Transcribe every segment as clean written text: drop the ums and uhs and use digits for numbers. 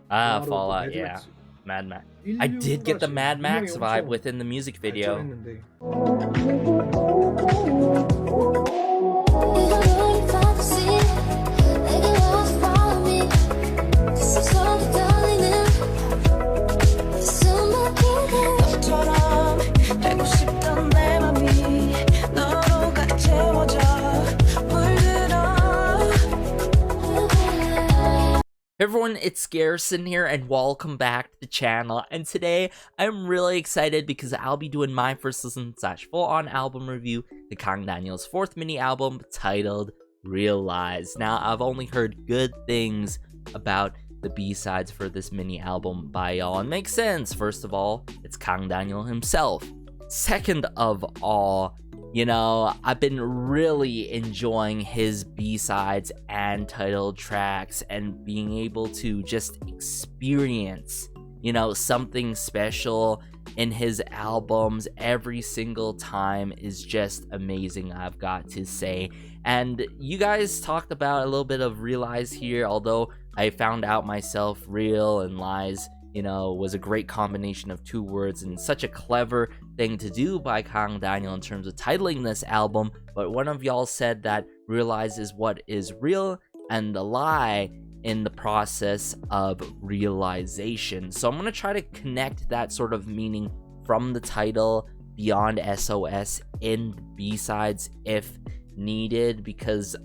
아, 영화로 또 Fallout, yeah. 매드맥스 Mad Max. I did get the 인류가 Mad 분명히 Max vibe 엄청 within the music video. 발전했는데 Hey everyone, it's Garrison here and welcome back to the channel, and today I'm really excited because I'll be doing my first listen / full-on album review to Kang Daniel's 4th mini album titled Realiez. Now, I've only heard good things about the B-sides for this mini album by y'all, and makes sense. First of all, it's Kang Daniel himself. Second of all, you know, I've been really enjoying his B-sides and title tracks and being able to just experience, you know, something special in his albums every single time is just amazing, I've got to say. And you guys talked about a little bit of Realize here, although I found out myself Real and Lies, you know, was a great combination of two words and such a clever thing to do by Kang Daniel in terms of titling this album. But one of y'all said that Realize is what is real and the lie in the process of realization. So I'm going to try to connect that sort of meaning from the title beyond SOS in B-sides if needed, because,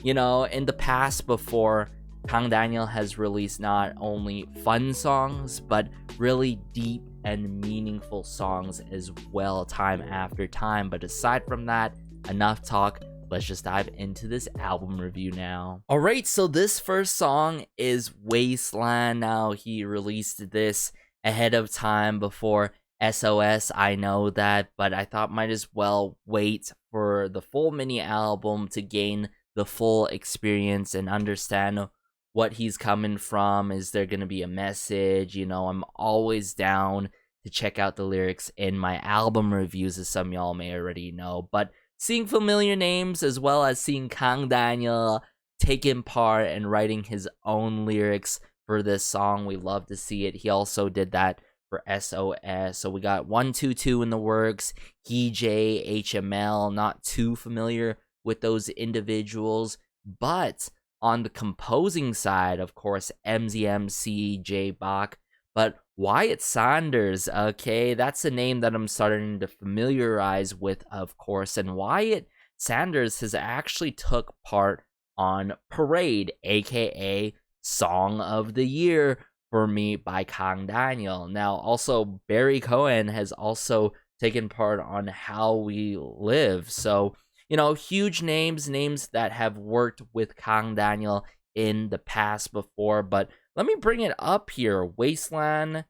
you know, in the past before, Kang Daniel has released not only fun songs, but really deep and meaningful songs as well, time after time. But aside from that, enough talk. Let's just dive into this album review now. Alright, so this first song is Wasteland. Now, he released this ahead of time before SOS, I know that, but I thought might as well wait for the full mini album to gain the full experience and understand what he's coming from. Is there gonna be a message? You know, I'm always down to check out the lyrics in my album reviews, as some y'all may already know. But seeing familiar names as well as seeing Kang Daniel taking part and writing his own lyrics for this song, we love to see it. He also did that for SOS. So we got 122 in the works, Gekjin, HML, not too familiar with those individuals, but on the composing side, of course, MZMC, J Bach, but Wyatt Sanders, okay, that's a name that I'm starting to familiarize with, of course, and Wyatt Sanders has actually took part on Parade, aka Song of the Year for me by Kang Daniel. Now, also, Barry Cohen has also taken part on How We Live, so you know, huge names that have worked with Kang Daniel in the past before. But let me bring it up here. Wasteland,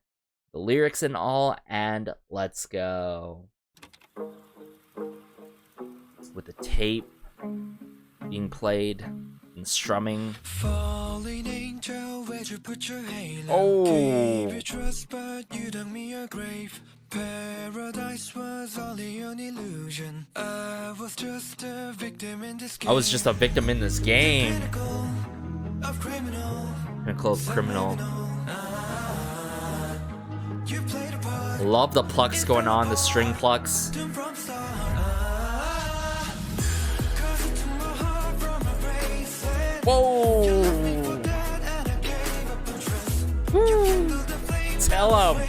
the lyrics and all, and let's go. With the tape being played and strumming. Falling angel, where'd you put your halo? Oh. Gave you trust, but you dug me a grave. Paradise was only an illusion. I was just a victim in this game. I was just a victim in this game. Pinnacle of criminal. Love the plucks going on, the string plucks. Whoa! Woo. Tell him.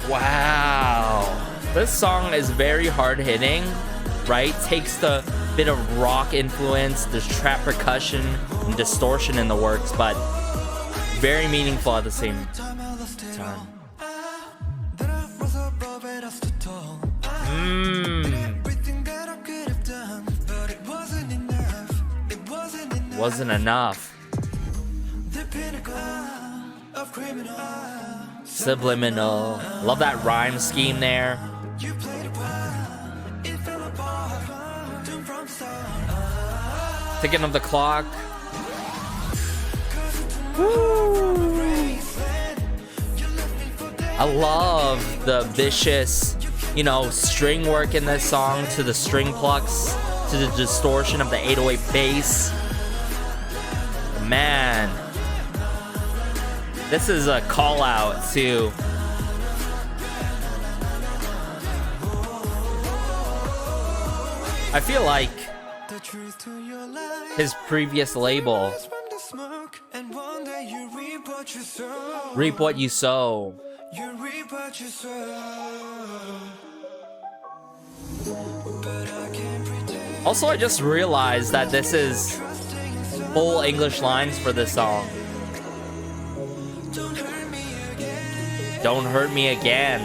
Wow, this song is very hard-hitting, right? Takes the bit of rock influence, there's trap percussion and distortion in the works, but very meaningful at the same time. Wasn't enough. Subliminal. Love that rhyme scheme there. Ticking of the clock. Woo. I love the vicious, you know, string work in this song, to the string plucks, to the distortion of the 808 bass. man. This is a call out to I feel like his previous label, reap what you sow. Also, I just realized that this is full English lines for this song. Don't hurt me again.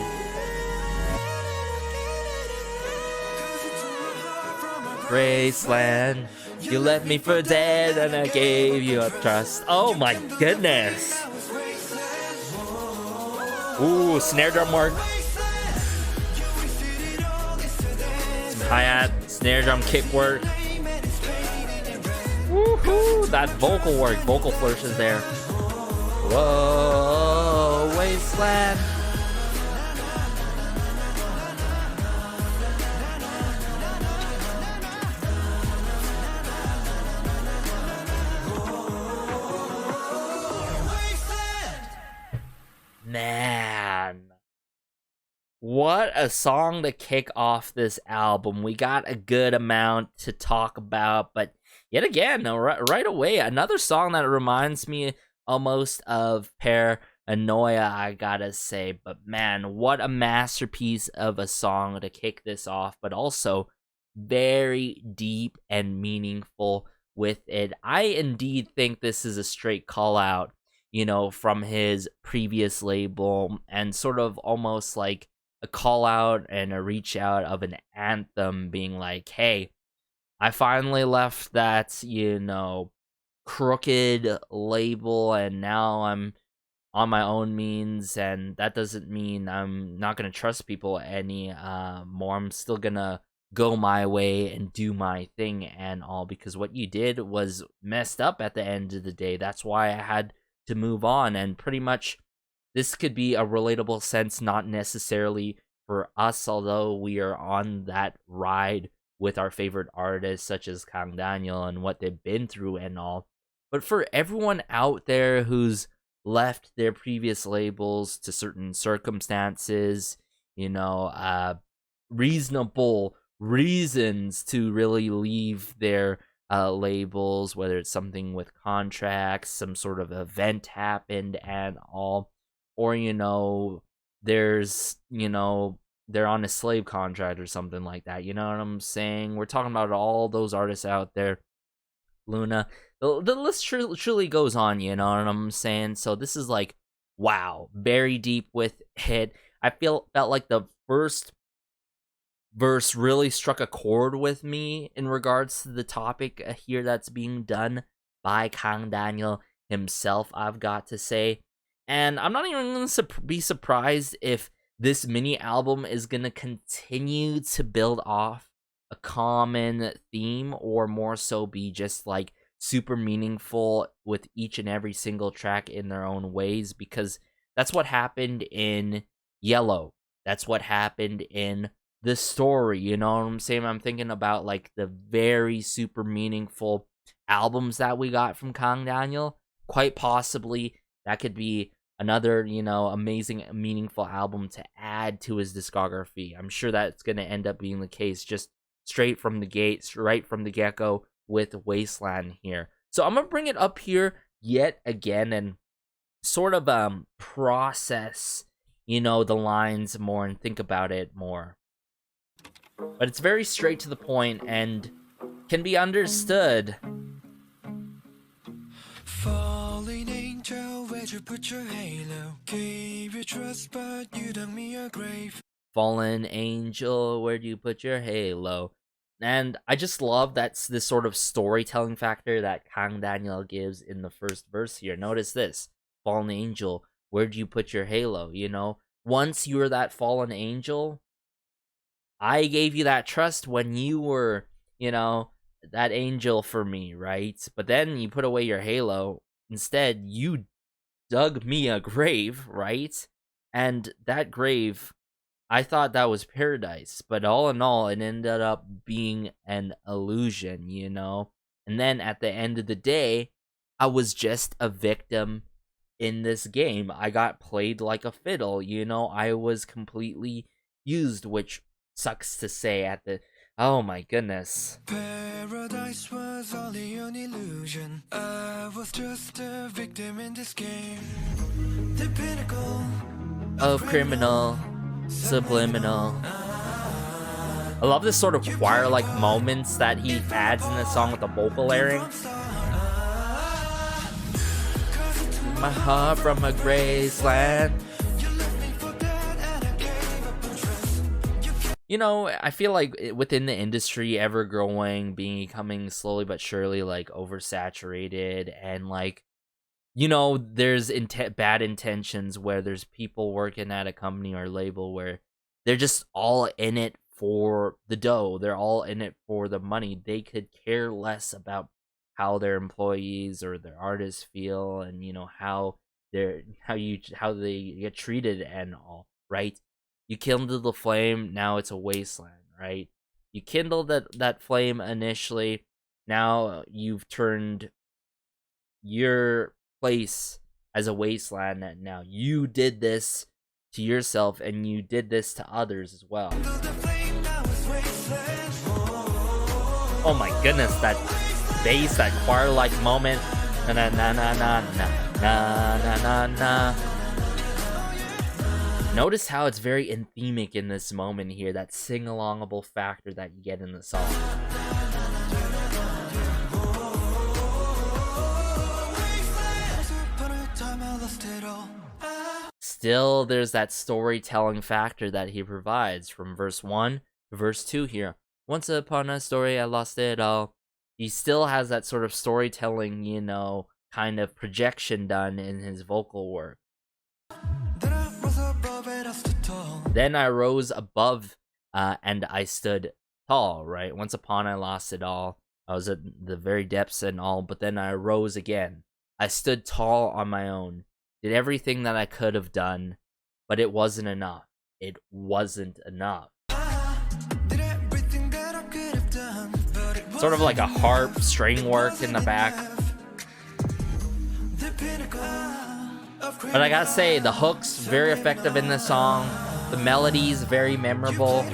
Wasteland, you left me for dead and I gave you a trust. Oh my goodness. Ooh, snare drum work. Some hi-hat, snare drum kick work. Woohoo, that vocal work, vocal flourishes there. Whoa, Wasteland. Man, what a song to kick off this album. We got a good amount to talk about, but yet again, right away, another song that reminds me almost of Paranoia, I gotta say. But man, what a masterpiece of a song to kick this off, but also very deep and meaningful with it. I indeed think this is a straight call out, you know, from his previous label, and sort of almost like a call out and a reach out of an anthem, being like, hey, I finally left that, you know, crooked label, and now I'm on my own means, and that doesn't mean I'm not gonna trust people any more. I'm still gonna go my way and do my thing and all, because what you did was messed up at the end of the day. That's why I had to move on. And pretty much this could be a relatable sense, not necessarily for us, although we are on that ride with our favorite artists such as Kang Daniel and what they've been through and all, but for everyone out there who's left their previous labels to certain circumstances, you know, reasonable reasons to really leave their labels, whether it's something with contracts, some sort of event happened and all, or, you know, there's, you know, they're on a slave contract or something like that. You know what I'm saying? We're talking about all those artists out there. Luna, the list truly goes on, you know what I'm saying? So this is like, wow, very deep with it. I felt like the first verse really struck a chord with me in regards to the topic here that's being done by Kang Daniel himself, I've got to say. And I'm not even going to be surprised if this mini album is going to continue to build off a common theme, or more so be just like super meaningful with each and every single track in their own ways, because that's what happened in Yellow. That's what happened in The Story, you know what I'm saying? I'm thinking about like the very super meaningful albums that we got from Kang Daniel. Quite possibly that could be another, you know, amazing, meaningful album to add to his discography. I'm sure that's going to end up being the case, just straight from the gate, right from the get-go with Wasteland here. So I'm going to bring it up here yet again and sort of process, you know, the lines more and think about it more. But it's very straight to the point and can be understood. Falling angel, where'd you put your halo? Gave you trust, but you dug me a grave. Fallen angel, where'd you put your halo? And I just love that's this sort of storytelling factor that Kang Daniel gives in the first verse here. Notice this. Fallen angel, where'd you put your halo? You know, once you were that fallen angel, I gave you that trust when you were, you know, that angel for me, right? But then you put away your halo. Instead, you dug me a grave, right? And that grave, I thought that was paradise. But all in all, it ended up being an illusion, you know? And then at the end of the day, I was just a victim in this game. I got played like a fiddle, you know? I was completely used, which sucks to say at the... Oh my goodness. Paradise was only an illusion. I was just a victim in this game. The pinnacle Of criminal, subliminal. I love this sort of choir-like moments that he adds in the song with the vocal layering. My heart from a Wasteland. You know, I feel like within the industry, ever growing, becoming slowly but surely like oversaturated, and like, you know, there's bad intentions where there's people working at a company or label where they're just all in it for the dough. They're all in it for the money. They could care less about how their employees or their artists feel, and you know how they get treated and all, right? You kindled the flame, now it's a wasteland, right? You kindled that flame initially, now you've turned your place as a wasteland, and now you did this to yourself and you did this to others as well. Oh my goodness, that bass, that choir-like moment. Na na na na na na na na na. Notice how it's very anthemic in this moment here, that sing-alongable factor that you get in the song. Still, there's that storytelling factor that he provides from verse 1 to verse 2 here. Once upon a story, I lost it all. He still has that sort of storytelling, you know, kind of projection done in his vocal work. Then I rose above and I stood tall, right? Once upon I lost it all. I was at the very depths and all, but then I rose again. I stood tall on my own. Did everything that I could have done, but it wasn't enough. It wasn't enough. Sort of like a harp string work in the back. But I gotta say, the hook's very effective in this song. The melody's very memorable.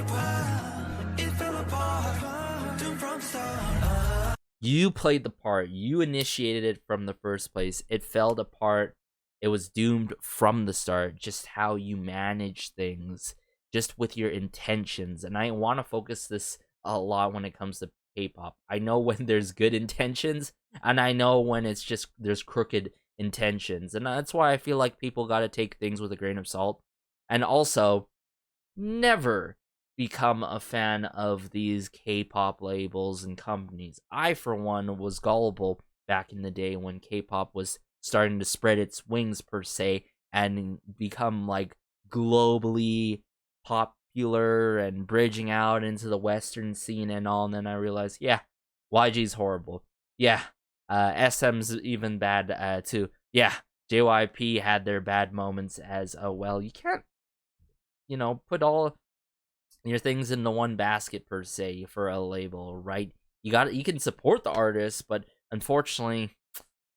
You played the part. You initiated it from the first place. It fell apart. It was doomed from the start. Just how you manage things, just with your intentions. And I want to focus this a lot when it comes to K-pop. I know when there's good intentions, and I know when it's just there's crooked intentions, and that's why I feel like people got to take things with a grain of salt. And also, never become a fan of these K-pop labels and companies. I, for one, was gullible back in the day when K-pop was starting to spread its wings, per se, and become like globally popular and bridging out into the Western scene and all. And then I realized, yeah, YG's horrible. Yeah, SM's even bad too. Yeah, JYP had their bad moments as well. You can't, you know, put all your things into one basket, per se, for a label, right? You can support the artists, but unfortunately,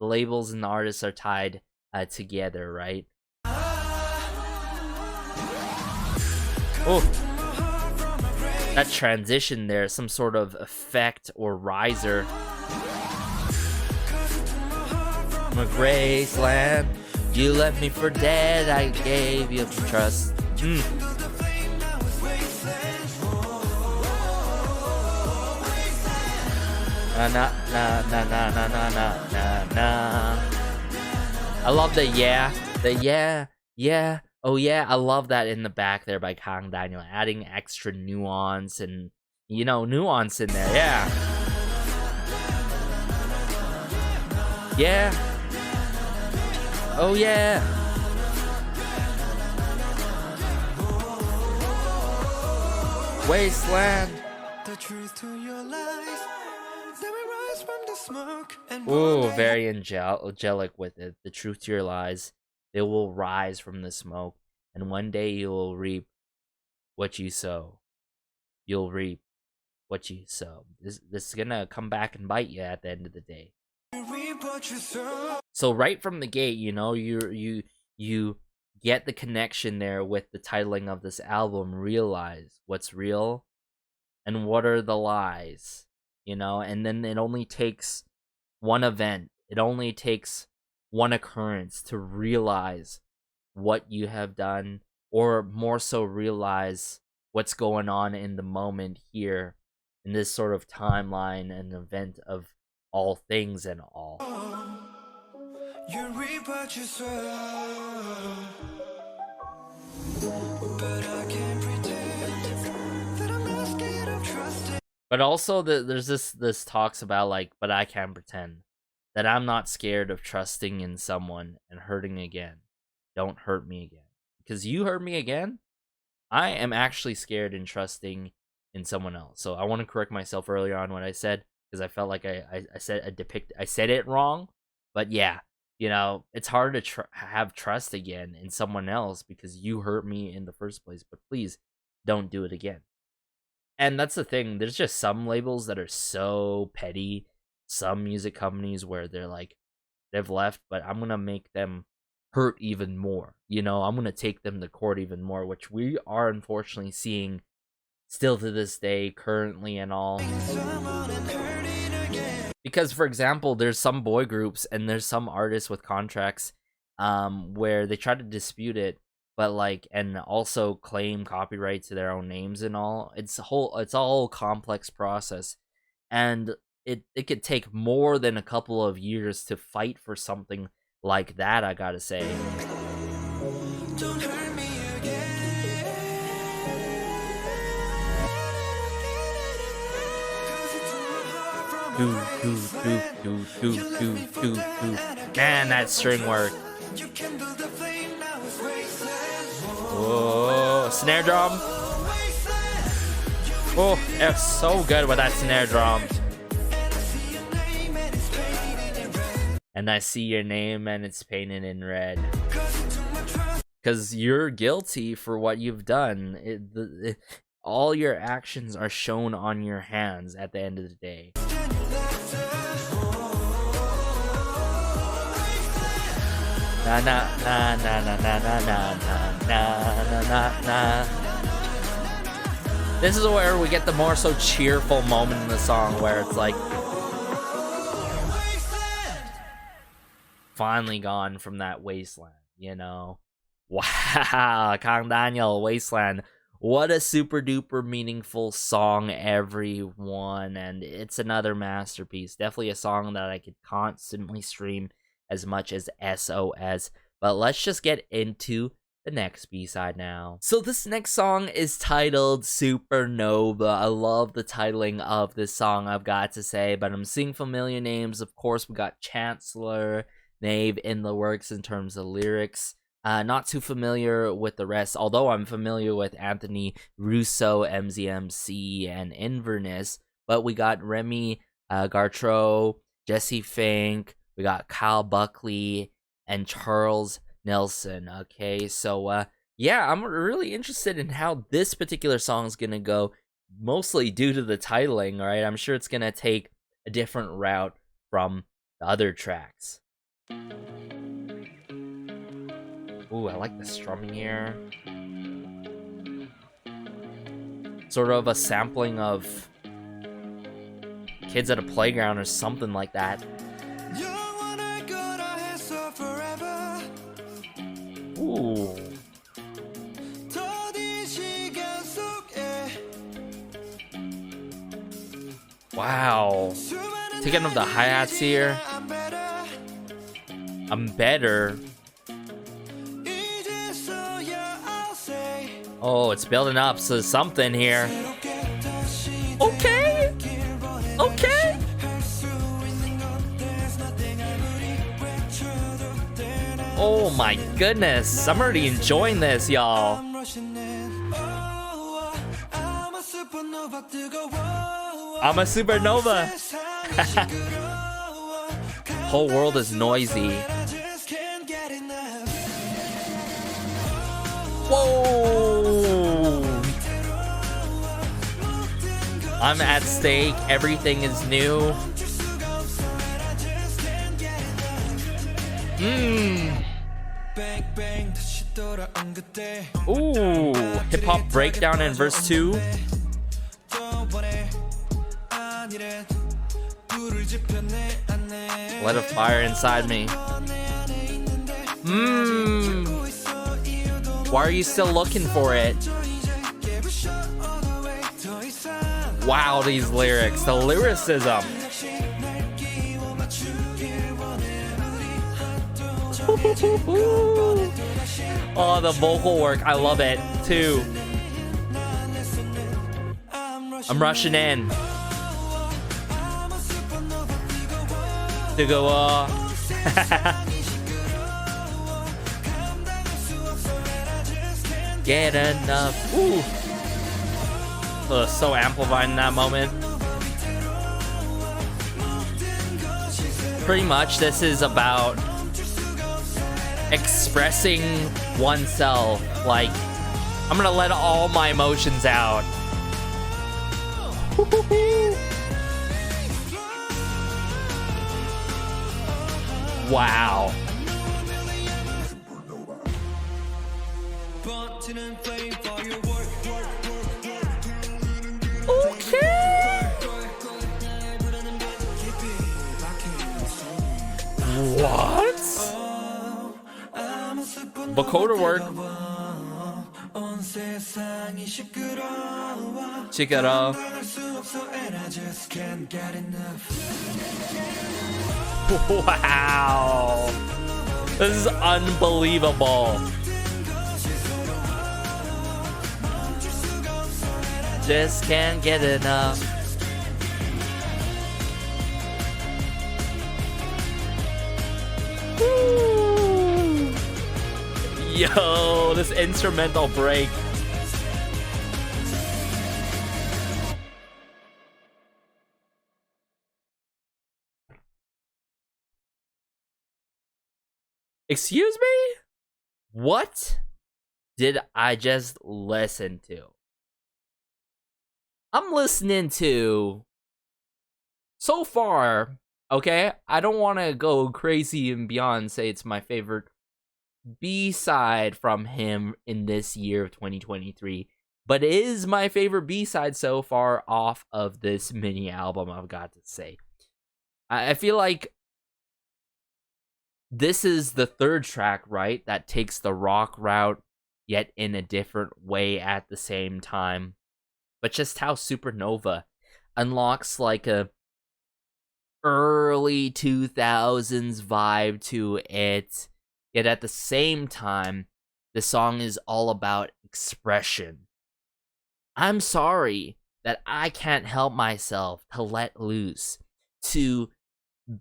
the labels and the artists are tied together, right? Oh, that transition there, some sort of effect or riser. From a Wasteland, you left me for dead, I gave you trust. Na na na na na na na na na. I love the yeah, oh yeah. I love that in the back there by 강다니엘, adding extra nuance and, you know, nuance in there. Yeah, yeah, oh yeah. Wasteland. The truth to your lies. Ooh, very angelic with it. The truth to your lies, they will rise from the smoke, and one day you will reap what you sow. You'll reap what you sow. This is gonna come back and bite you at the end of the day. So right from the gate, you know, you get the connection there with the titling of this album, Realize what's real and what are the lies, you know, and then it only takes one event, it only takes one occurrence to realize what you have done, or more so realize what's going on in the moment here in this sort of timeline and event of all things and all. But also there's this talks about like, but I can't pretend that I'm not scared of trusting in someone and hurting again. Don't hurt me again. Because you hurt me again, I am actually scared in trusting in someone else. So I want to correct myself earlier on what I said, because I felt like I said it wrong. But yeah, you know, it's hard to have trust again in someone else because you hurt me in the first place. But please don't do it again. And that's the thing. There's just some labels that are so petty. Some music companies where they're like, they've left, but I'm going to make them hurt even more. You know, I'm going to take them to court even more, which we are unfortunately seeing still to this day, currently and all. Because, for example, there's some boy groups and there's some artists with contracts where they try to dispute it, but like, and also claim copyright to their own names and all. It's a whole complex process, and it could take more than a couple of years to fight for something like that, I gotta say. Don't hurt me again. Man, that string work. Whoa, snare drum. Oh, it's so good with that snare drum. And I see your name and it's painted in red. Because you're guilty for what you've done. All your actions are shown on your hands at the end of the day. Na na na na na na na na na na na. This is where we get the more so cheerful moment in the song where it's like finally gone from that wasteland, you know. Wow, 강다니엘, Wasteland. What a super duper meaningful song, everyone, and it's another masterpiece. Definitely a song that I could constantly stream as much as SOS. But let's just get into the next B-side now. So this next song is titled Supernova. I love the titling of this song, I've got to say, but I'm seeing familiar names. Of course, we got Chancellor, Nave in the works in terms of lyrics. Not too familiar with the rest, although I'm familiar with Anthony Russo, MZMC, and Inverness. But we got Remy Gartreau, Jesse Fink, we got Kyle Buckley, and Charles Nelson. Okay, so yeah, I'm really interested in how this particular song is gonna go, mostly due to the titling, right? I'm sure it's gonna take a different route from the other tracks. Ooh, I like the strumming here. Sort of a sampling of kids at a playground or something like that. Ooh. Wow. Taking up the hi-hats here. I'm better. Oh, it's building up, so something here. Okay. Okay. Oh my goodness. I'm already enjoying this, y'all. I'm a supernova. Whole world is noisy. Whoa! I'm at stake. Everything is new. Ooh, hip-hop breakdown in verse 2. Let a fire inside me. Why are you still looking for it? Wow, these lyrics, the lyricism. Oh, the vocal work, I love it too. I'm rushing in to go get enough. Ooh. So amplified in that moment. Pretty much this is about expressing oneself. Like, I'm gonna let all my emotions out. Wow. Okay. What? Vocoder work. Check it out. Wow. This is unbelievable. Just can't get enough. Woo. Yo, this instrumental break. Excuse me? What did I just listen to? I'm listening to, so far, okay, I don't want to go crazy and beyond, say it's my favorite B-side from him in this year of 2023, but it is my favorite B-side so far off of this mini album, I've got to say. I feel like this is the third track, right, that takes the rock route, yet in a different way at the same time. But just how Supernova unlocks like a early 2000s vibe to it, yet at the same time, the song is all about expression. I'm sorry that I can't help myself to let loose, to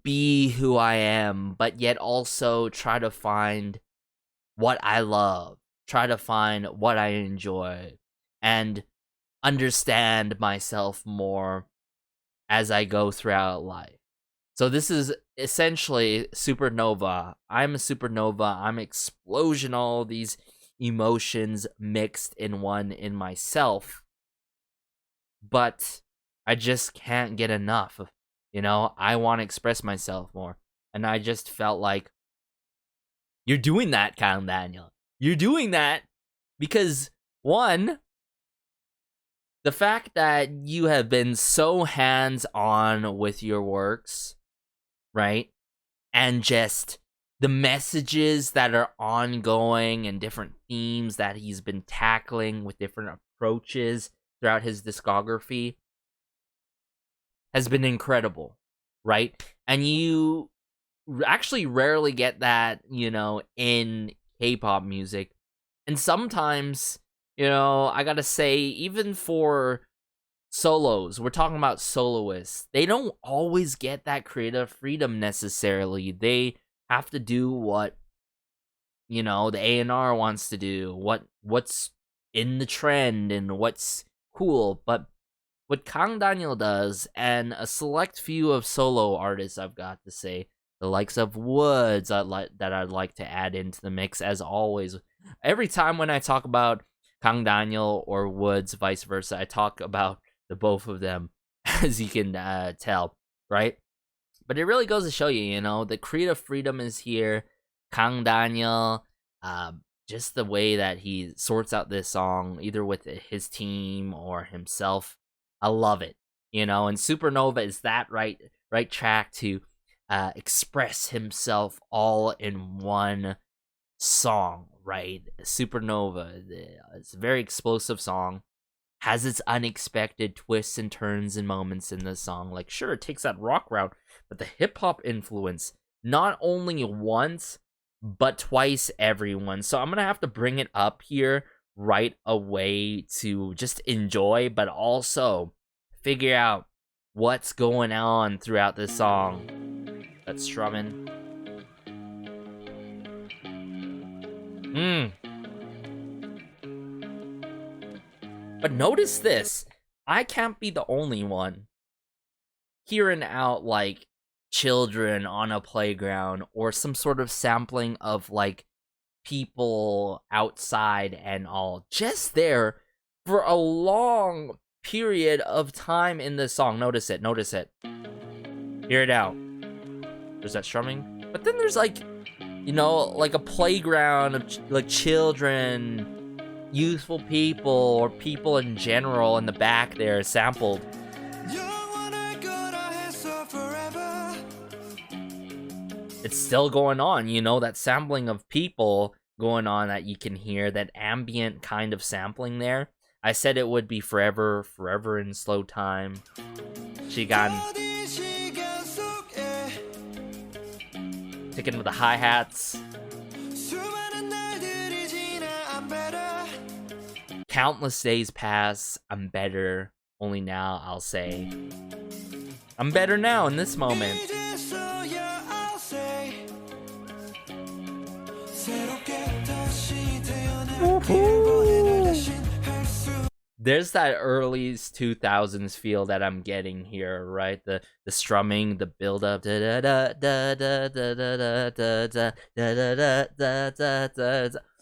be who I am, but yet also try to find what I love, try to find what I enjoy, and understand myself more as I go throughout life. So this is essentially Supernova. I'm a supernova. I'm explosion, all these emotions mixed in one in myself. But I just can't get enough. You know, I want to express myself more. And I just felt like, you're doing that, Daniel. You're doing that because, one, the fact that you have been so hands-on with your works, right? And just the messages that are ongoing and different themes that he's been tackling with different approaches throughout his discography has been incredible, right? And you actually rarely get that, you know, in K-pop music. And sometimes, you know, I gotta say, even for solos, we're talking about soloists, they don't always get that creative freedom necessarily. They have to do what, you know, the A&R wants to do, what's in the trend and what's cool. But what Kang Daniel does, and a select few of solo artists, I've got to say, the likes of Woods, that I'd like to add into the mix, as always. Every time when I talk about Kang Daniel or Woods, vice versa, I talk about the both of them, as you can tell, right? But it really goes to show you, you know, the creative freedom is here. Daniel, just the way that he sorts out this song, either with his team or himself, I love it. And Supernova is that right track to express himself all in one song, right? Supernova, it's a very explosive song, has its unexpected twists and turns and moments in the song. Like, sure, it takes that rock route, but the hip-hop influence, not only once, but twice, everyone. So I'm gonna have to bring it up here right away to just enjoy, but also figure out what's going on throughout this song. That's strumming. But notice this. I can't be the only one hearing out, like, children on a playground or some sort of sampling of, like, people outside and all. Just there for a long period of time in this song. Notice it. Hear it out. There's that strumming. But then there's, like, like a playground of like children, youthful people, or people in general in the back there sampled. It's still going on, that sampling of people going on that you can hear, that ambient kind of sampling there. I said it would be forever in slow time. Shigan. Sticking with the hi-hats. Countless days pass, I'm better. Only now I'll say, I'm better now in this moment. There's that early 2000s feel that I'm getting here, right? The strumming, the build up,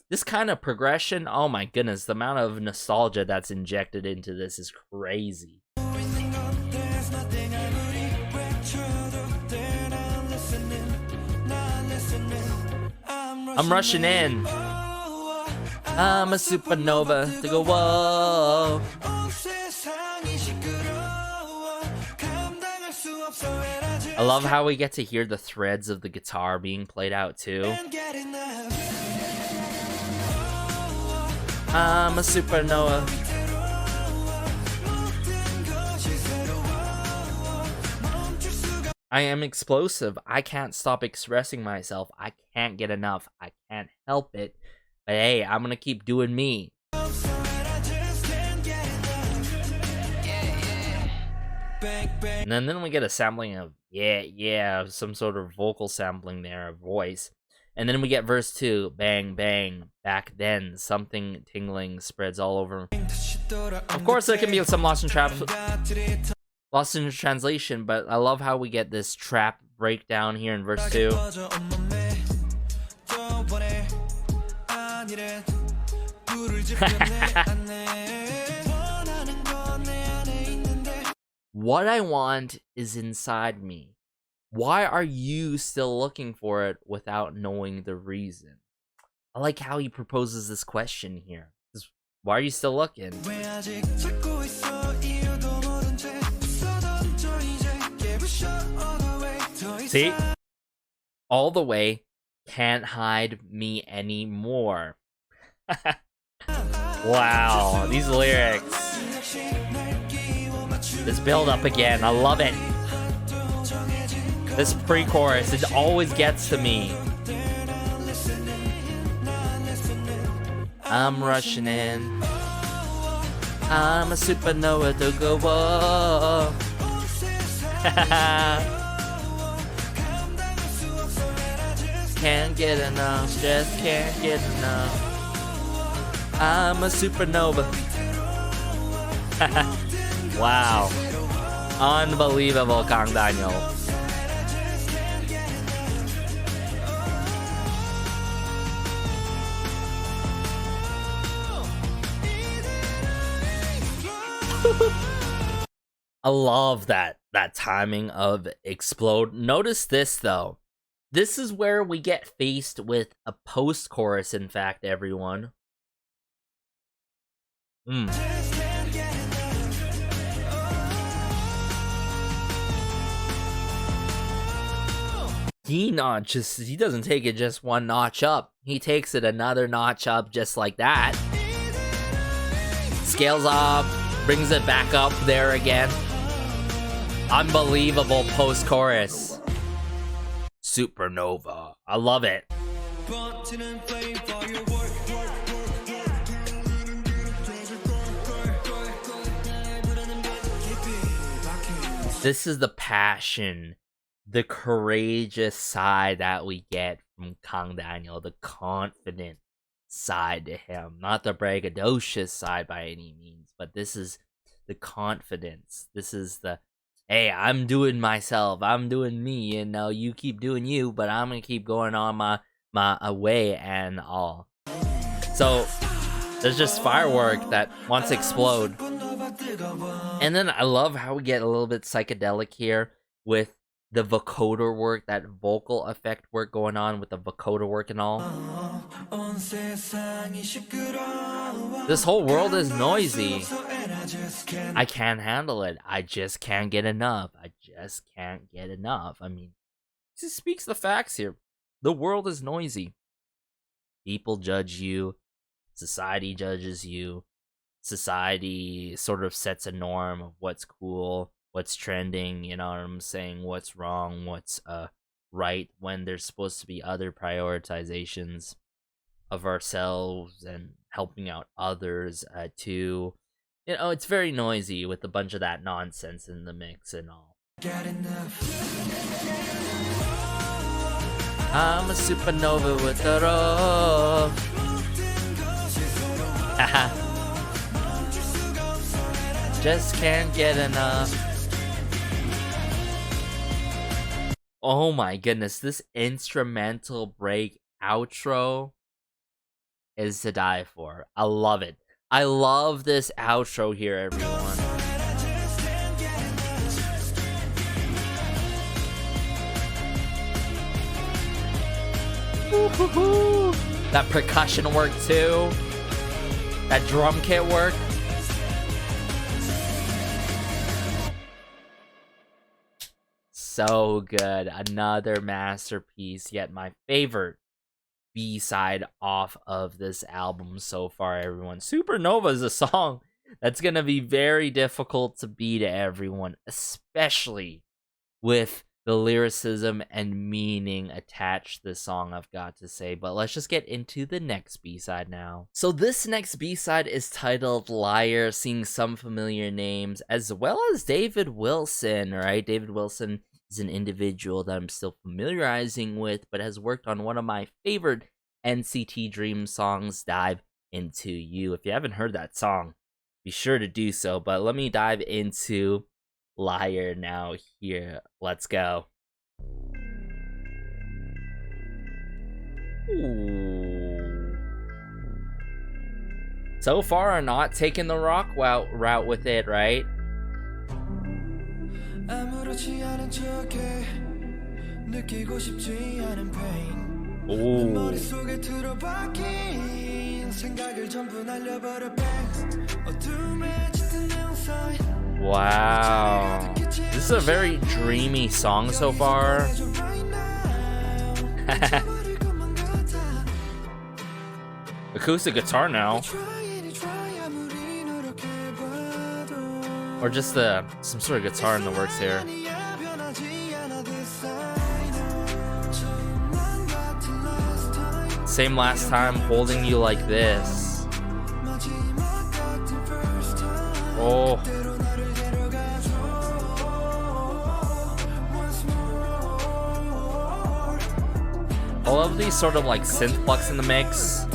this kind of progression. Oh my goodness, the amount of nostalgia that's injected into this is crazy. I'm rushing in. I'm a supernova to go whoa. I love how we get to hear the threads of the guitar being played out too. I'm a supernova. I am explosive. I can't stop expressing myself. I can't get enough. I can't help it. But hey, I'm gonna keep doing me. And then we get a sampling of some sort of vocal sampling there, a voice. And then we get verse 2, bang, bang. Back then, something tingling spreads all over. Of course, there can be some lost in translation, but I love how we get this trap breakdown here in verse 2. What I want is inside me. Why are you still looking for it without knowing the reason? I like how he proposes this question here. Why are you still looking? See? All the way, can't hide me anymore. Wow, these lyrics. This build up again, I love it. This pre-chorus, it always gets to me. I'm rushing in. I'm a supernova to go whoa. Can't get enough, just can't get enough. I'm a supernova. Wow. Unbelievable, Kang Daniel. I love that timing of explode. Notice this though. This is where we get faced with a post-chorus, in fact, everyone. He doesn't take it just one notch up. He takes it another notch up just like that. Scales up, brings it back up there again. Unbelievable post-chorus. Supernova. I love it. This is the passion, the courageous side that we get from Kang Daniel, the confident side to him. Not the braggadocious side by any means, but this is the confidence. This is the, hey, I'm doing myself, I'm doing me, and now you keep doing you, but I'm gonna keep going on my way and all. So there's just firework that wants to explode. And then I love how we get a little bit psychedelic here with the vocoder work, that vocal effect work going on with the vocoder work and all. This whole world is noisy. I can't handle it. I just can't get enough. I just can't get enough. I mean, this speaks the facts here. The world is noisy. People judge you. Society judges you. Society sort of sets a norm of what's cool, what's trending, you know what I'm saying, what's wrong, what's right, when there's supposed to be other prioritizations of ourselves and helping out others too. You know, it's very noisy with a bunch of that nonsense in the mix and all. I'm a supernova with a rope. Haha. Just can't get enough. Oh my goodness, this instrumental break outro is to die for. I love it. I love this outro here, everyone. Woo-hoo-hoo. That percussion work too. That drum kit work. So good. Another masterpiece, yet my favorite B-side off of this album so far, everyone. Supernova is a song that's going to be very difficult to beat, everyone, especially with the lyricism and meaning attached to this song, I've got to say. But let's just get into the next B-side now. So this next B-side is titled Liar, seeing some familiar names, as well as David Wilson, right? David Wilson is an individual that I'm still familiarizing with, but has worked on one of my favorite NCT Dream songs, Dive Into You. If you haven't heard that song, be sure to do so. But let me dive into Liar now here. Let's go. Ooh. So far, I'm not taking the rock route with it, right? Ooh. Wow. This is a very dreamy song so far. Acoustic guitar now. Or just some sort of guitar in the works here. Same last time, holding you like this. Oh. I love these sort of like synth plucks in the mix.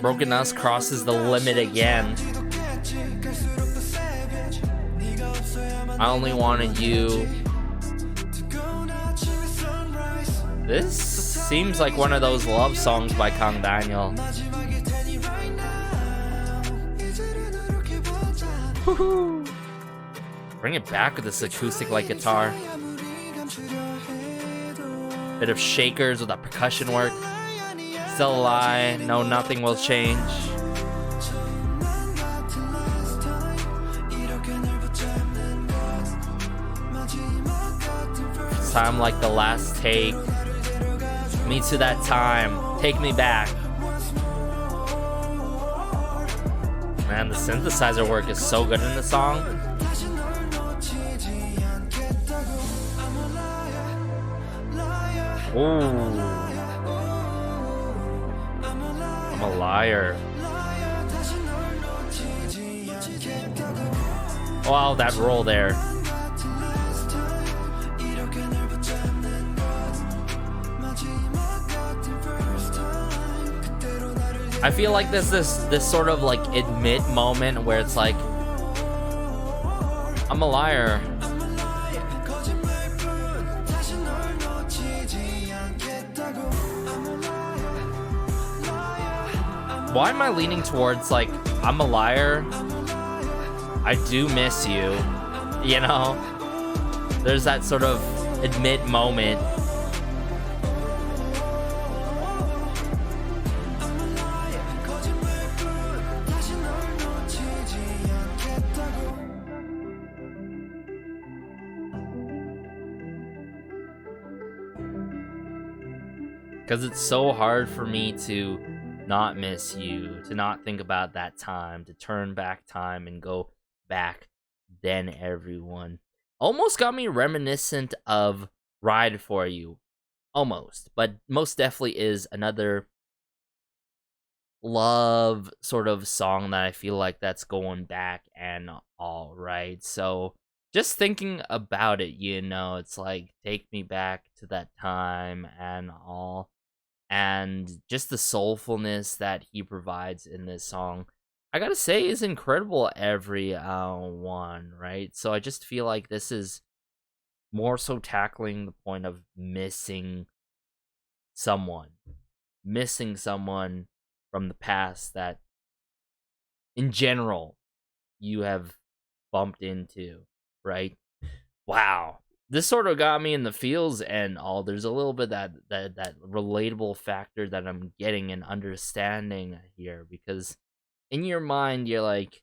Broken Us crosses the limit again. I Only Wanted You. This seems like one of those love songs by Kang Daniel. Woohoo! Bring it back with this acoustic like guitar. Bit of shakers with that percussion work. Still a lie. No, nothing will change. Time like the last take. Me to that time. Take me back. Man, the synthesizer work is so good in the song. Ooh. I'm a liar. Wow, that roll there. I feel like this sort of like admit moment where it's like, I'm a liar. Why am I leaning towards like, I'm a liar? I do miss you. You know? There's that sort of admit moment. Because it's so hard for me to not miss you, to not think about that time, to turn back time and go back then, everyone. Almost got me reminiscent of Ride For You. Almost. But most definitely is another love sort of song that I feel like that's going back and all, right? So just thinking about it, you know, it's like, take me back to that time and all. And just the soulfulness that he provides in this song, I gotta say, is incredible, every one, right? So I just feel like this is more so tackling the point of missing someone from the past that, in general, you have bumped into, right? Wow. This sort of got me in the feels and all. There's a little bit that relatable factor that I'm getting and understanding here, because in your mind you're like,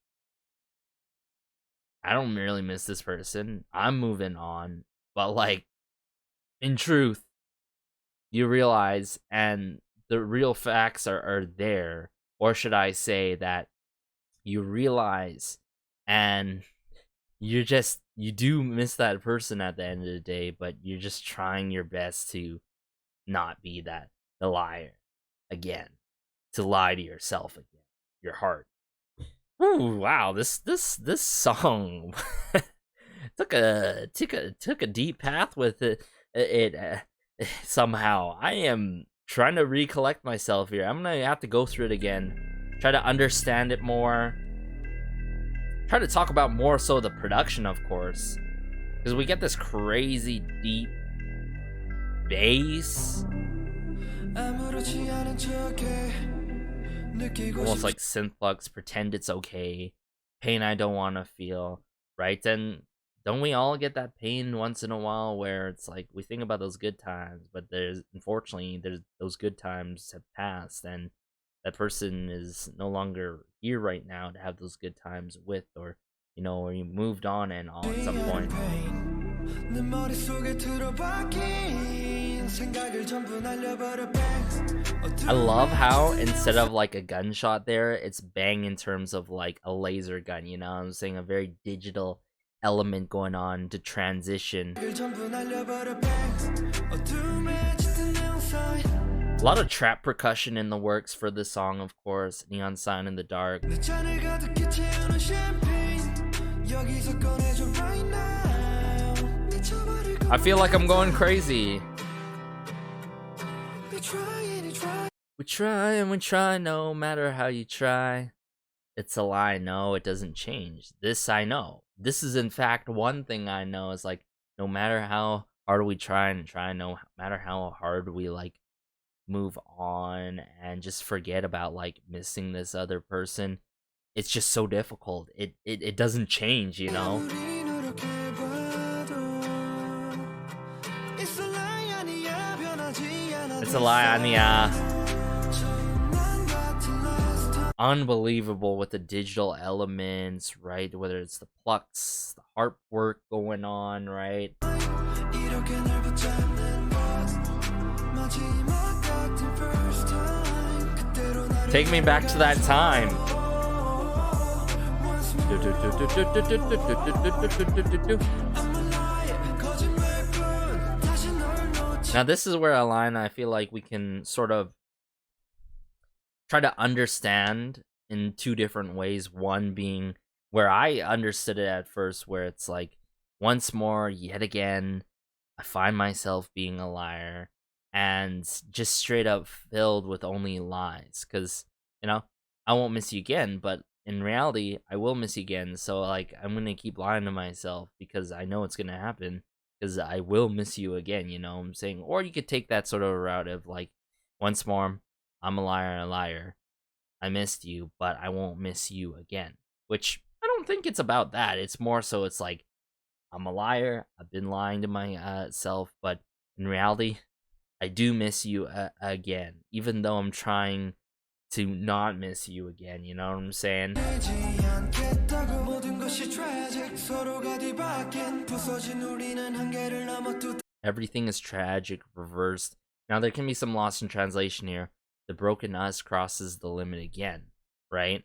I don't really miss this person. I'm moving on. But like, in truth, you realize, and the real facts are there, or should I say that you realize and you do miss that person at the end of the day, but you're just trying your best to not be the liar again, to lie to yourself again, your heart. Ooh, wow, this song took a deep path with it somehow. I am trying to recollect myself here. I'm gonna have to go through it again, try to understand it more. Try to talk about more so the production, of course, because we get this crazy deep bass, almost like synth plugs, Pretend It's Okay, Pain I Don't Want to Feel, right? And don't we all get that pain once in a while where it's like we think about those good times, but unfortunately those good times have passed and that person is no longer here right now to have those good times with, or, you know, or you moved on and all at some point. I love how instead of like a gunshot there, it's bang in terms of like a laser gun, you know what I'm saying? A very digital element going on to transition. A lot of trap percussion in the works for this song, of course. Neon Sign in the Dark. I feel like I'm going crazy. We try and we try, no matter how you try. It's a lie, no, it doesn't change. This I know. This is in fact one thing I know, is like, no matter how hard we try, no matter how hard we like move on and just forget about like missing this other person, it's just so difficult. It doesn't change, you know. 이렇게 봐도 It's a lie 아니야 변하지 않아 It's a lie, Anya. Unbelievable with the digital elements, right? Whether it's the plucks, the harp work going on, right? 이렇게 날 붙잡는 것 마지막 같은 first time 그때로 나를 Take me back to that time. Now this is where a line I feel like we can sort of try to understand in two different ways. One being where I understood it at first, where it's like, once more, yet again, I find myself being a liar, and just straight up filled with only lies. Because, you know, I won't miss you again, but in reality, I will miss you again. So, like, I'm going to keep lying to myself because I know it's going to happen, because I will miss you again, you know what I'm saying? Or you could take that sort of route of, like, once more, I'm a liar. I missed you, but I won't miss you again. Which, I don't think it's about that. It's more so it's like, I'm a liar. I've been lying to myself, but in reality, I do miss you again. Even though I'm trying to not miss you again, you know what I'm saying? Everything is tragic, reversed. Now there can be some loss in translation here. The broken us crosses the limit again, right?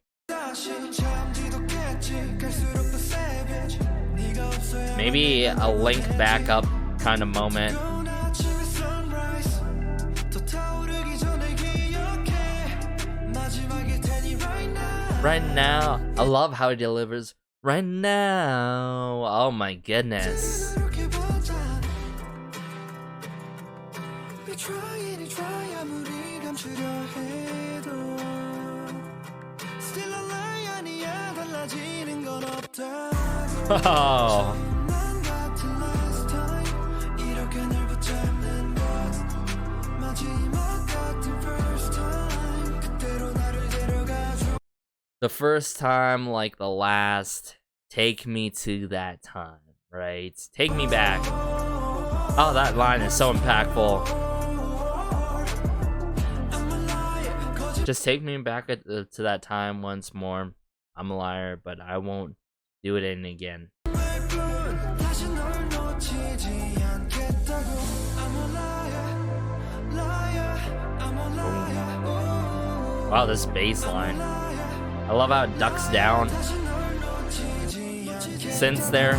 Maybe a link back up kind of moment. Right now. I love how he delivers. Right now. Oh my goodness. Oh. The first time, like the last, take me to that time, right? Take me back. Oh, that line is so impactful. Just take me back to that time once more. I'm a liar, but I won't do it in again. Wow, this bass line. I love how it ducks down. Synths there.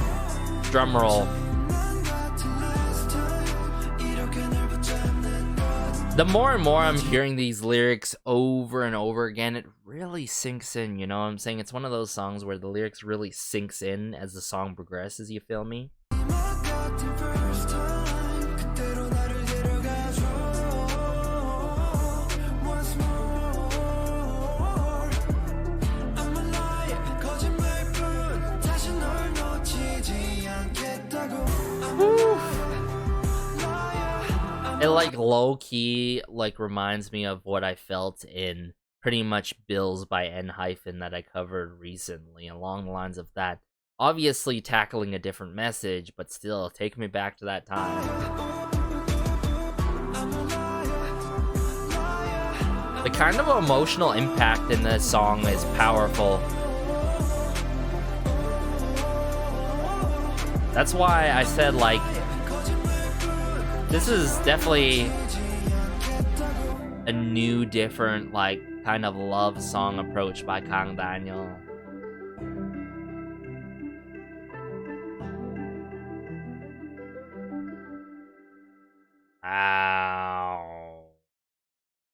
Drum roll. The more and more I'm hearing these lyrics over and over again, it really sinks in, you know what I'm saying? It's one of those songs where the lyrics really sinks in as the song progresses, you feel me? It like low-key like reminds me of what I felt in pretty much Bills by N- that I covered recently, along the lines of that. Obviously tackling a different message, but still, take me back to that time. The kind of emotional impact in this song is powerful. That's why I said, like, this is definitely a new, different, like, kind of love song approach by 강다니엘. Ow.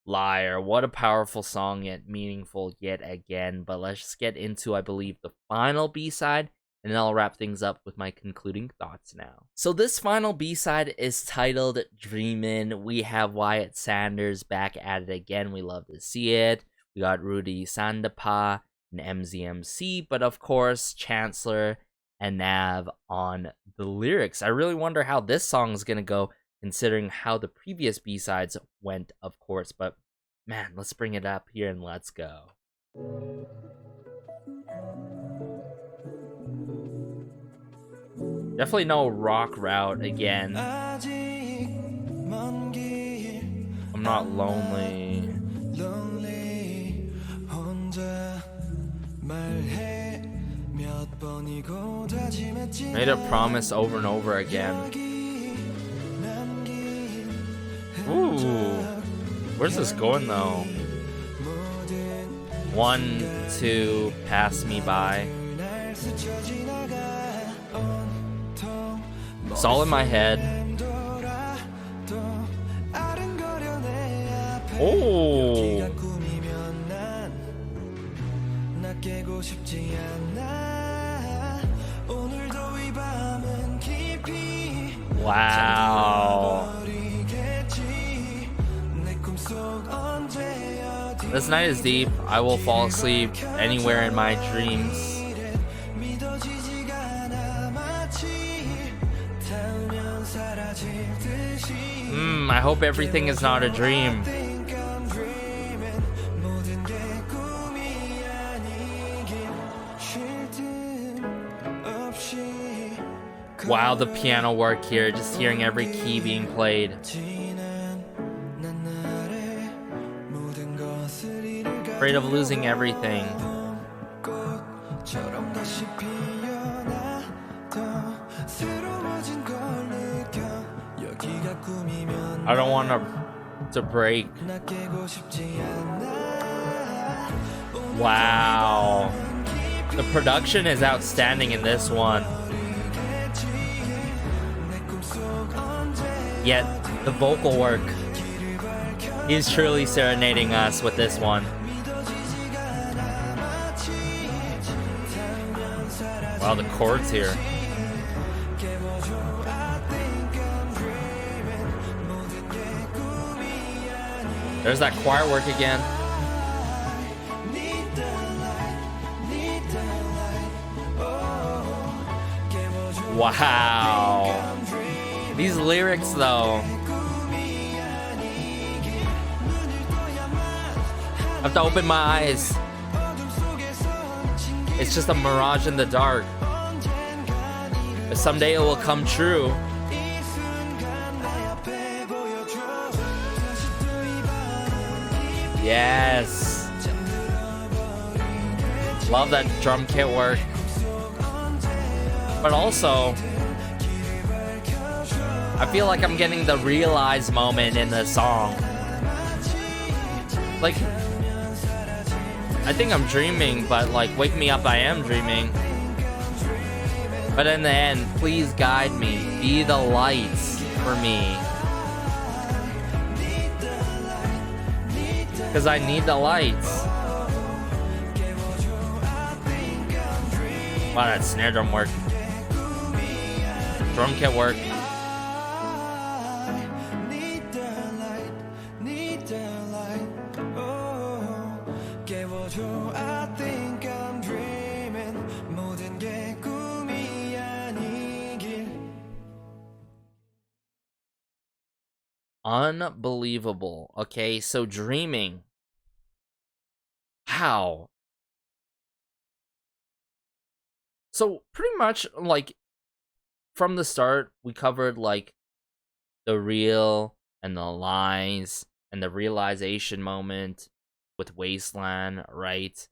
Liar. What a powerful song, yet meaningful yet again. But let's just get into, I believe, the final B-side. And then I'll wrap things up with my concluding thoughts now. So this final B-side is titled Dreamin'. We have Wyatt Sanders back at it again. We love to see it. We got Rudy Sandapa and MZMC, but of course, Chancellor and Nav on the lyrics. I really wonder how this song is going to go, considering how the previous B-sides went, of course. But man, let's bring it up here and let's go. Definitely no rock route again. I'm not lonely. Made a promise over and over again. Ooh. Where's this going though? 1, 2, pass me by. It's all in my head. Oh. Wow. This night is deep. I will fall asleep anywhere in my dreams. I hope everything is not a dream. Wow, the piano work here, just hearing every key being played. Afraid of losing everything. I don't want to break. Wow. The production is outstanding in this one. Yet, the vocal work, he's truly serenading us with this one. Wow, the chords here. There's that choir work again. Wow. These lyrics though. I have to open my eyes. It's just a mirage in the dark. But someday it will come true. Yes. Love that drum kit work. But also, I feel like I'm getting the Realiez moment in the song. Like, I think I'm dreaming, but like, wake me up, I am dreaming. But in the end, please guide me. Be the lights for me. Because I need the lights. Wow, that snare drum work. Drum kit work. Unbelievable. Okay, so dreaming. How? So pretty much like from the start, we covered like the real and the lies and the realization moment with Wasteland, right?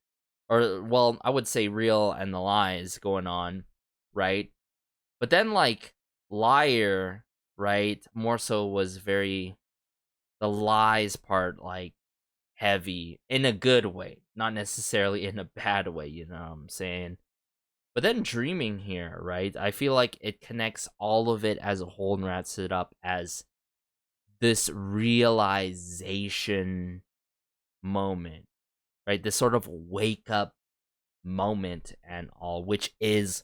Or, well, I would say real and the lies going on, right? But then like Liar, right, more so was very, the lies part, like heavy in a good way, not necessarily in a bad way, you know what I'm saying? But then dreaming here, right, I feel like it connects all of it as a whole and wraps it up as this realization moment, right? This sort of wake up moment and all, which is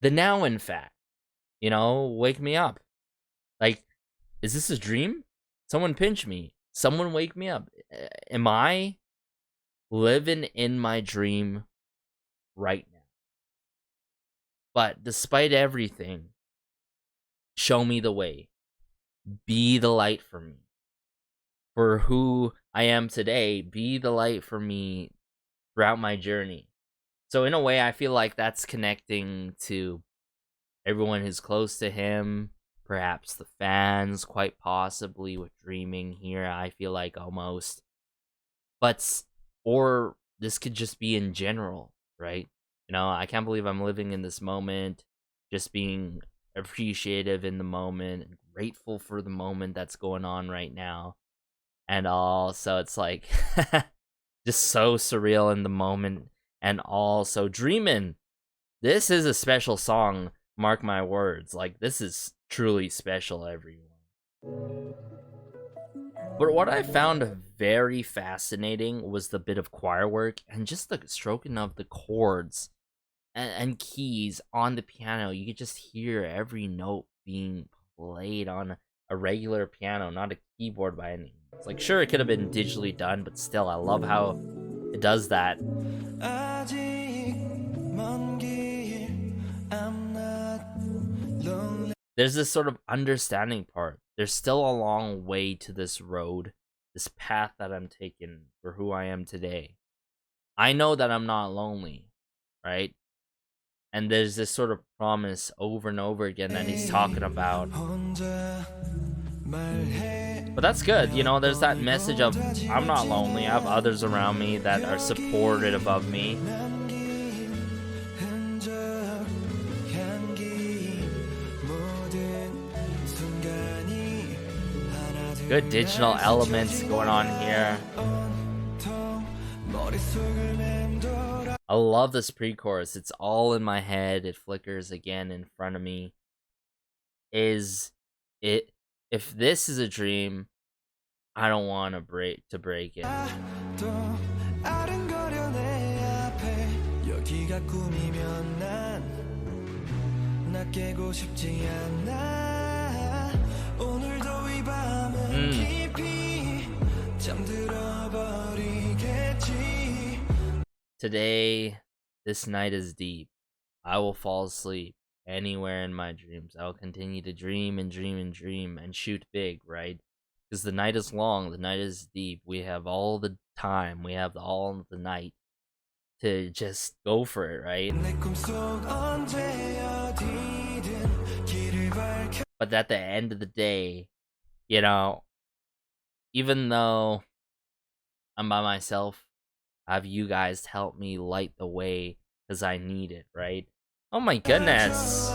the now, in fact. You know, wake me up. Like, is this a dream? Someone pinch me. Someone wake me up. Am I living in my dream right now? But despite everything, show me the way. Be the light for me. For who I am today, be the light for me throughout my journey. So in a way, I feel like that's connecting to everyone who's close to him, perhaps the fans, quite possibly with dreaming here, I feel like almost. But, or this could just be in general, right? You know, I can't believe I'm living in this moment, just being appreciative in the moment, and grateful for the moment that's going on right now. And also, it's like, just so surreal in the moment, and also dreaming. This is a special song, mark my words. Like, this is truly special, everyone. But what I found very fascinating was the bit of choir work and just the stroking of the chords and keys on the piano. You could just hear every note being played on a regular piano, not a keyboard by any means. Like, sure, it could have been digitally done, but still, I love how it does that. There's this sort of understanding part. There's still a long way to this road, this path that I'm taking for who I am today. I know that I'm not lonely, right? And there's this sort of promise over and over again that he's talking about. But that's good, you know, there's that message of, I'm not lonely, I have others around me that are supportive of me. Good digital elements going on here. I love this pre-chorus. It's all in my head. It flickers again in front of me. Is it? If this is a dream, I don't want to break it. Today, this night is deep. I will fall asleep anywhere in my dreams. I will continue to dream and dream and dream and shoot big, right? Because the night is long, the night is deep. We have all the time, we have all the night to just go for it, right? But at the end of the day, you know, even though I'm by myself, I have you guys to help me light the way, because I need it, right? Oh my goodness!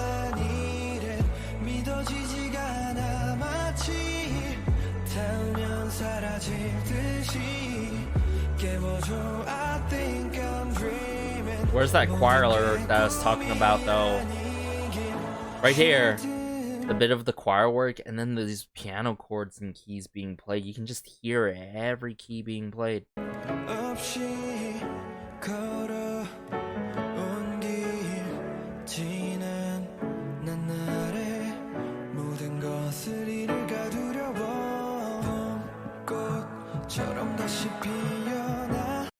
Where's that choir that I was talking about, though? Right here. The bit of the choir work, and then these piano chords and keys being played. You can just hear every key being played.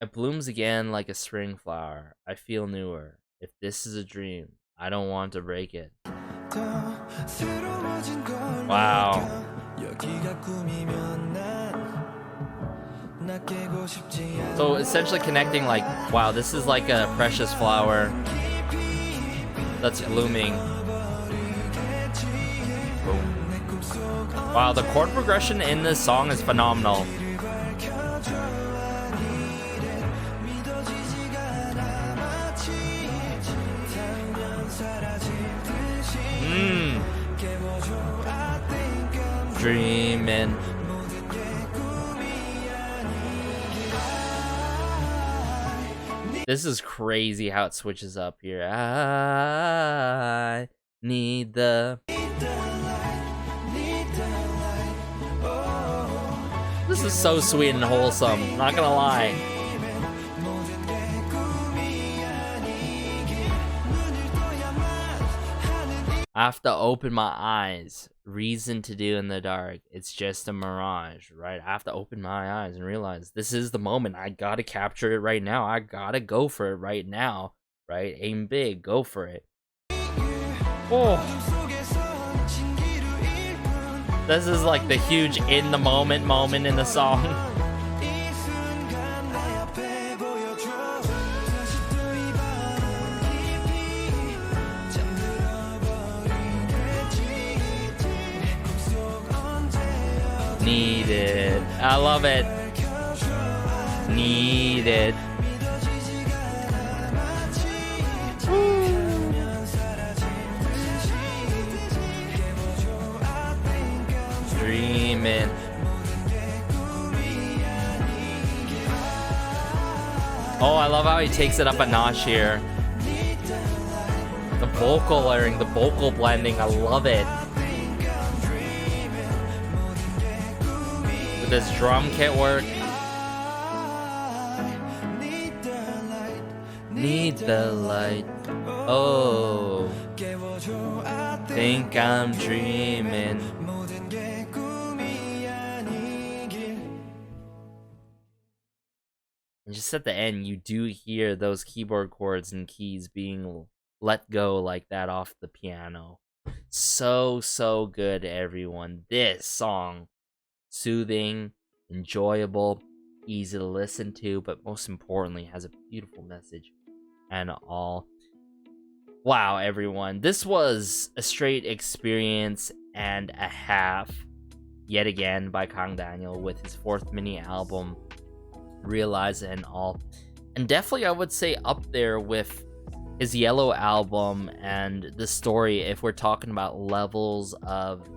It blooms again like a spring flower. I feel newer. If this is a dream, I don't want to break it. Wow. So essentially connecting, like, wow, this is like a precious flower that's blooming. Wow, the chord progression in this song is phenomenal. Dreaming. This is crazy how it switches up here. I need the... This is so sweet and wholesome, not gonna lie. I have to open my eyes. Reason to do in the dark. It's just a mirage, right? I have to open my eyes and realize this is the moment. I gotta capture it right now. I gotta go for it right now, right? Aim big, go for it. Oh. This is like the huge in the moment in the song. Needed. I love it. Needed. Dreaming. Oh, I love how he takes it up a notch here. The vocal layering, the vocal blending, I love it. With this drum kit work. Need the light. Oh, think I'm dreaming. And just at the end, you do hear those keyboard chords and keys being let go like that off the piano. So good, everyone. This song, soothing, enjoyable, easy to listen to, but most importantly, has a beautiful message and all. Wow, everyone. This was a straight experience and a half, yet again, by 강다니엘 with his 4th mini album, Realiez and all. And definitely, I would say up there with his Yellow album and the story, if we're talking about levels of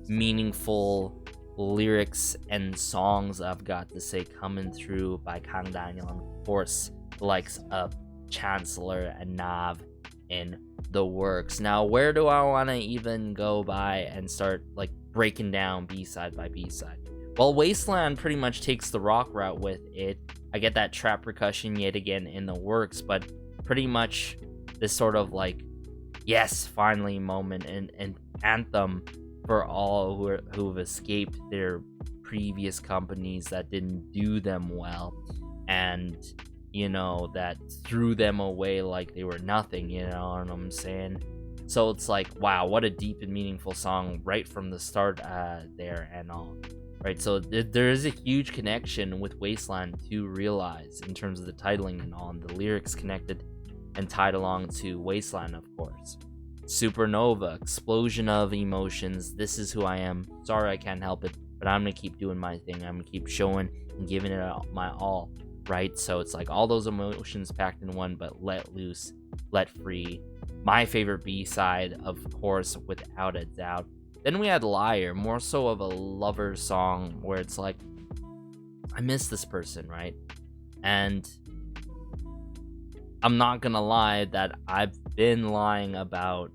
meaningful lyrics and songs, I've got to say, coming through by 강다니엘, and of course, the likes of Chancellor and Nav in the works. Now, where do I want to even go by and start like breaking down B-side by B-side? Well, Wasteland pretty much takes the rock route with it. I get that trap percussion yet again in the works, but pretty much this sort of like, yes, finally moment and anthem for all who've escaped their previous companies that didn't do them well, and you know, that threw them away like they were nothing, you know what I'm saying? So it's like, wow, what a deep and meaningful song right from the start there and all. Right, so there is a huge connection with Wasteland to Realiez in terms of the titling and all, and the lyrics connected and tied along to Wasteland, of course. Supernova, explosion of emotions, this is who I am, sorry I can't help it, but I'm gonna keep doing my thing, I'm gonna keep showing and giving it my all, right? So it's like all those emotions packed in one, but let loose, let free. My favorite B-side, of course, without a doubt. Then we had Liar, more so of a lover song where it's like, I miss this person, right? And I'm not gonna lie that I've been lying about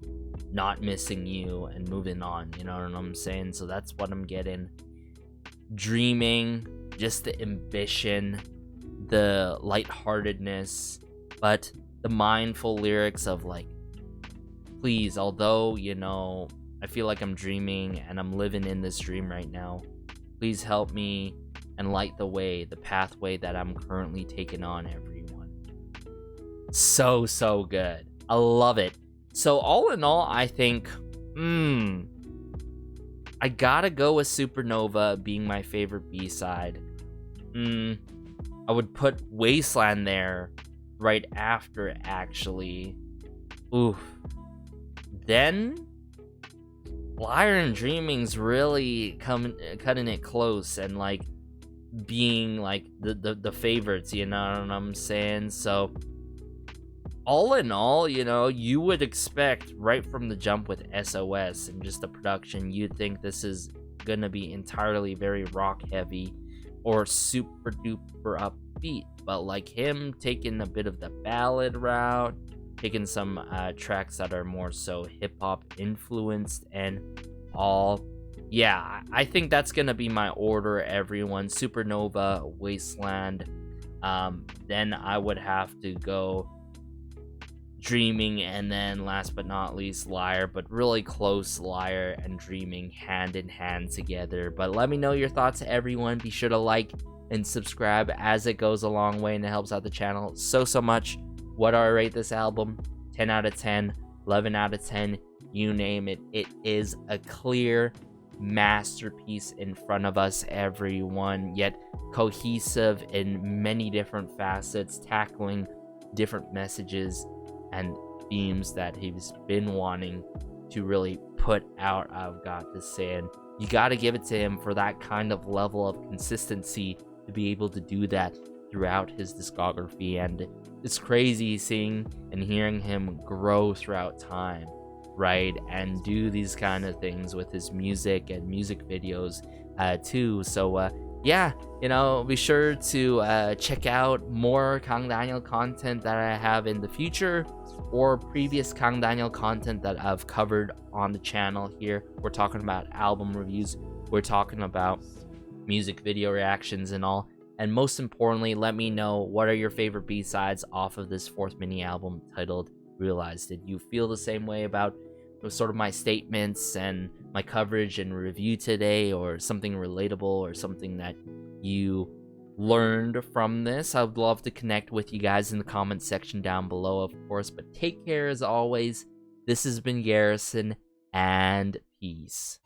not missing you and moving on, you know what I'm saying? So that's what I'm getting. Dreaming, just the ambition, the lightheartedness, but the mindful lyrics of like, please, although, you know, I feel like I'm dreaming and I'm living in this dream right now, please help me and light the way, the pathway that I'm currently taking on, everyone. So good. I love it. So all in all, I think, I gotta go with Supernova being my favorite B-side. I would put Wasteland there right after, actually. Oof. Then Liar and Dreaming's really cutting it close and like being like the favorites, you know what I'm saying? So all in all, you know, you would expect right from the jump with SOS and just the production, you'd think this is gonna be entirely very rock heavy or super duper upbeat, but like him taking a bit of the ballad route, taking some tracks that are more so hip-hop influenced and all. Yeah, I think that's gonna be my order, everyone. Supernova, Wasteland, then I would have to go Dreaming, and then last but not least Liar, but really close Liar and Dreaming hand in hand together. But let me know your thoughts, everyone. Be sure to like and subscribe, as it goes a long way and it helps out the channel so much. What do I rate this album? 10 out of 10, 11 out of 10, you name it. It is a clear masterpiece in front of us, everyone, yet cohesive in many different facets, tackling different messages and themes that he's been wanting to really put out, I've got to say. And you gotta give it to him for that kind of level of consistency to be able to do that throughout his discography. And it's crazy seeing and hearing him grow throughout time, right? And do these kind of things with his music and music videos too. So yeah, you know, be sure to check out more Kang Daniel content that I have in the future, or previous Kang Daniel content that I've covered on the channel here. We're talking about album reviews, we're talking about music video reactions and all. And most importantly, let me know, what are your favorite B-sides off of this 4th mini album titled Realiez? Did you feel the same way about sort of my statements and my coverage and review today, or something relatable, or something that you learned from this? I would love to connect with you guys in the comment section down below, of course. But take care as always. This has been Garrison, and peace.